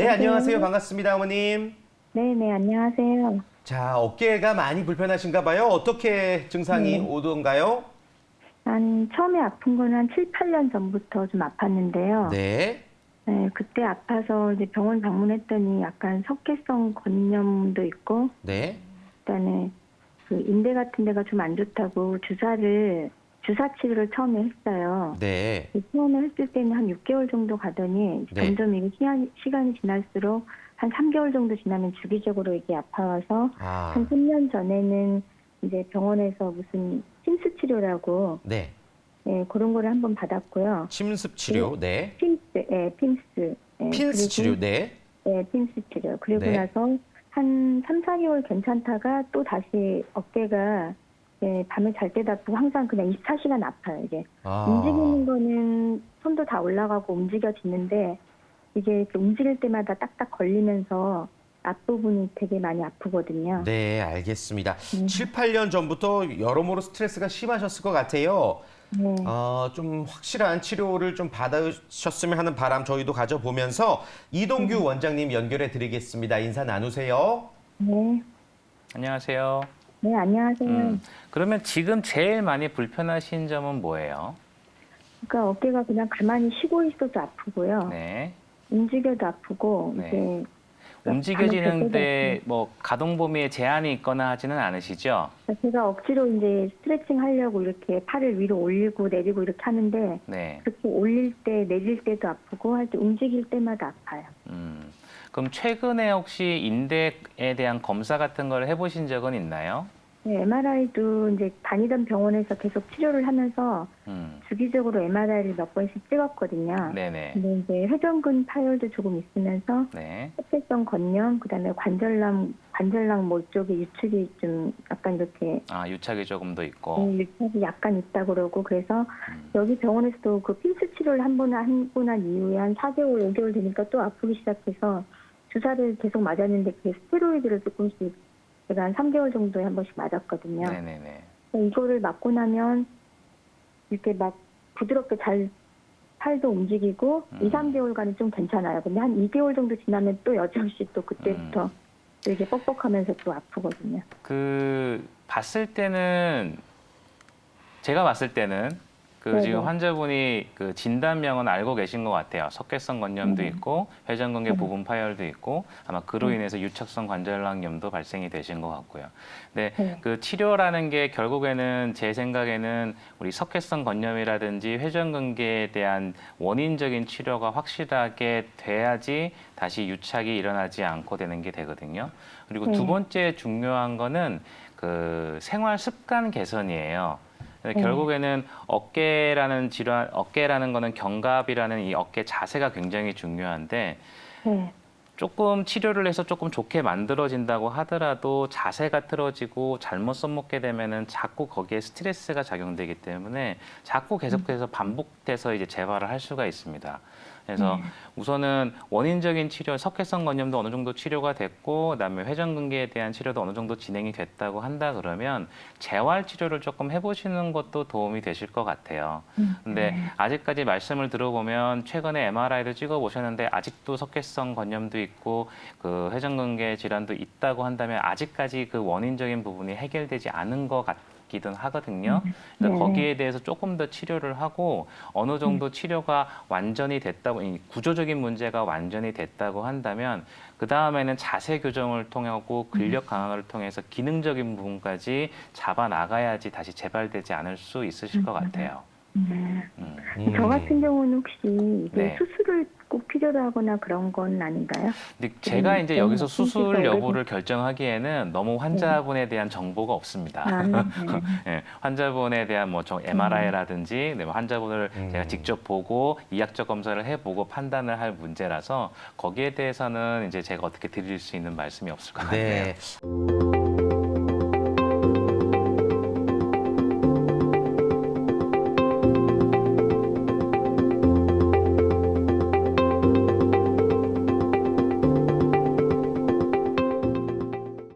네, 안녕하세요. 반갑습니다, 어머님. 네네, 안녕하세요. 자, 어깨가 많이 불편하신가 봐요. 어떻게 증상이 네. 오던가요? 처음에 아픈 거는 한 7, 8년 전부터 좀 아팠는데요. 네. 네, 그때 아파서 이제 병원 방문했더니 약간 석회성 건염도 있고, 네. 그다음에 그 인대 같은 데가 좀 안 좋다고 주사 치료를 처음에 했어요. 네. 처음에 했을 때는 한 6개월 정도 가더니 네. 점점 이게 시간이 지날수록 한 3개월 정도 지나면 주기적으로 이게 아파와서 아, 한 3년 전에는 이제 병원에서 무슨 침수 치료라고 네. 그런 거를 한번 받았고요. 침습 치료. 네. 핀스. 핀스 그리고, 치료. 네. 핀스 치료. 그리고 네. 나서 한 3, 4개월 괜찮다가 또 다시 어깨가 밤에 잘 때도 아프고 항상 그냥 24시간 아파요, 이게. 아. 움직이는 거는 손도 다 올라가고 움직여지는데 이게 이렇게 움직일 때마다 딱딱 걸리면서 앞부분이 되게 많이 아프거든요. 네, 알겠습니다. 7, 8년 전부터 여러모로 스트레스가 심하셨을 것 같아요. 네. 좀 확실한 치료를 좀 받으셨으면 하는 바람 저희도 가져보면서 이동규 원장님 연결해 드리겠습니다. 인사 나누세요. 네. 안녕하세요. 네, 안녕하세요. 그러면 지금 제일 많이 불편하신 점은 뭐예요? 그러니까 어깨가 그냥 가만히 쉬고 있어도 아프고요. 네. 움직여도 아프고 네. 이제 움직여지는데 뭐 가동 범위에 제한이 있거나 하지는 않으시죠? 제가 억지로 이제 스트레칭 하려고 이렇게 팔을 위로 올리고 내리고 이렇게 하는데 네. 그렇게 올릴 때 내릴 때도 아프고 할 때 움직일 때마다 아파요. 그럼 최근에 혹시 인대에 대한 검사 같은 걸 해보신 적은 있나요? 네, MRI도 이제 다니던 병원에서 계속 치료를 하면서 주기적으로 MRI를 몇 번씩 찍었거든요. 네네. 근데 이제 회전근 파열도 조금 있으면서 네. 협회성 건염, 그다음에 관절낭 뭐 이쪽에 유축이 좀 약간 이렇게 아, 유착이 조금 더 있고. 유착이 약간 있다 그러고 그래서 여기 병원에서도 그 핀스 치료를 한 번 한 이후에 한 4개월, 5개월 되니까 또 아프기 시작해서 주사를 계속 맞았는데 그게 스테로이드를 조금씩 제가 한 3개월 정도에 한 번씩 맞았거든요. 네네네. 이거를 맞고 나면 이렇게 막 부드럽게 잘 팔도 움직이고 2, 3개월간은 좀 괜찮아요. 근데 한 2개월 정도 지나면 또 여전히 또 그때부터 또 이게 뻑뻑하면서 또 아프거든요. 제가 봤을 때는 네네. 지금 환자분이 그 진단명은 알고 계신 것 같아요. 석회성 건염도 있고 회전근개 부분 파열도 있고 아마 그로 인해서 유착성 관절낭염도 발생이 되신 것 같고요. 근데 네. 그 치료라는 게 결국에는 제 생각에는 우리 석회성 건염이라든지 회전근개에 대한 원인적인 치료가 확실하게 돼야지 다시 유착이 일어나지 않고 되는 게 되거든요. 그리고 두 번째 중요한 거는 그 생활 습관 개선이에요. 결국에는 어깨라는 거는 견갑이라는 이 어깨 자세가 굉장히 중요한데 네. 조금 치료를 해서 조금 좋게 만들어진다고 하더라도 자세가 틀어지고 잘못 써먹게 되면은 자꾸 거기에 스트레스가 작용되기 때문에 자꾸 계속해서 반복돼서 이제 재발을 할 수가 있습니다. 그래서 우선은 원인적인 치료, 석회성 건염도 어느 정도 치료가 됐고, 그다음에 회전근개에 대한 치료도 어느 정도 진행이 됐다고 한다 그러면 재활 치료를 조금 해보시는 것도 도움이 되실 것 같아요. 근데 아직까지 말씀을 들어보면 최근에 MRI를 찍어보셨는데 아직도 석회성 건염도 있고 그 회전근개 질환도 있다고 한다면 아직까지 그 원인적인 부분이 해결되지 않은 것 같기는 하거든요. 그러니까 거기에 대해서 조금 더 치료를 하고 어느 정도 치료가 완전히 됐다고, 이 구조적인 문제가 완전히 됐다고 한다면 그 다음에는 자세 교정을 통하고 근력 강화를 통해서 기능적인 부분까지 잡아 나가야지 다시 재발되지 않을 수 있으실 것 같아요. 저 같은 경우는 혹시 이게 네. 수술을 꼭 필요로 하거나 그런 건 아닌가요? 근데 제가 이제 여기서 수술 오래된- 여부를 결정하기에는 너무 환자분에 대한 정보가 없습니다. 예, 환자분에 대한 뭐 MRI라든지 환자분을 제가 직접 보고 이학적 검사를 해보고 판단을 할 문제라서 거기에 대해서는 이제 제가 어떻게 드릴 수 있는 말씀이 없을 것 같네요. 네.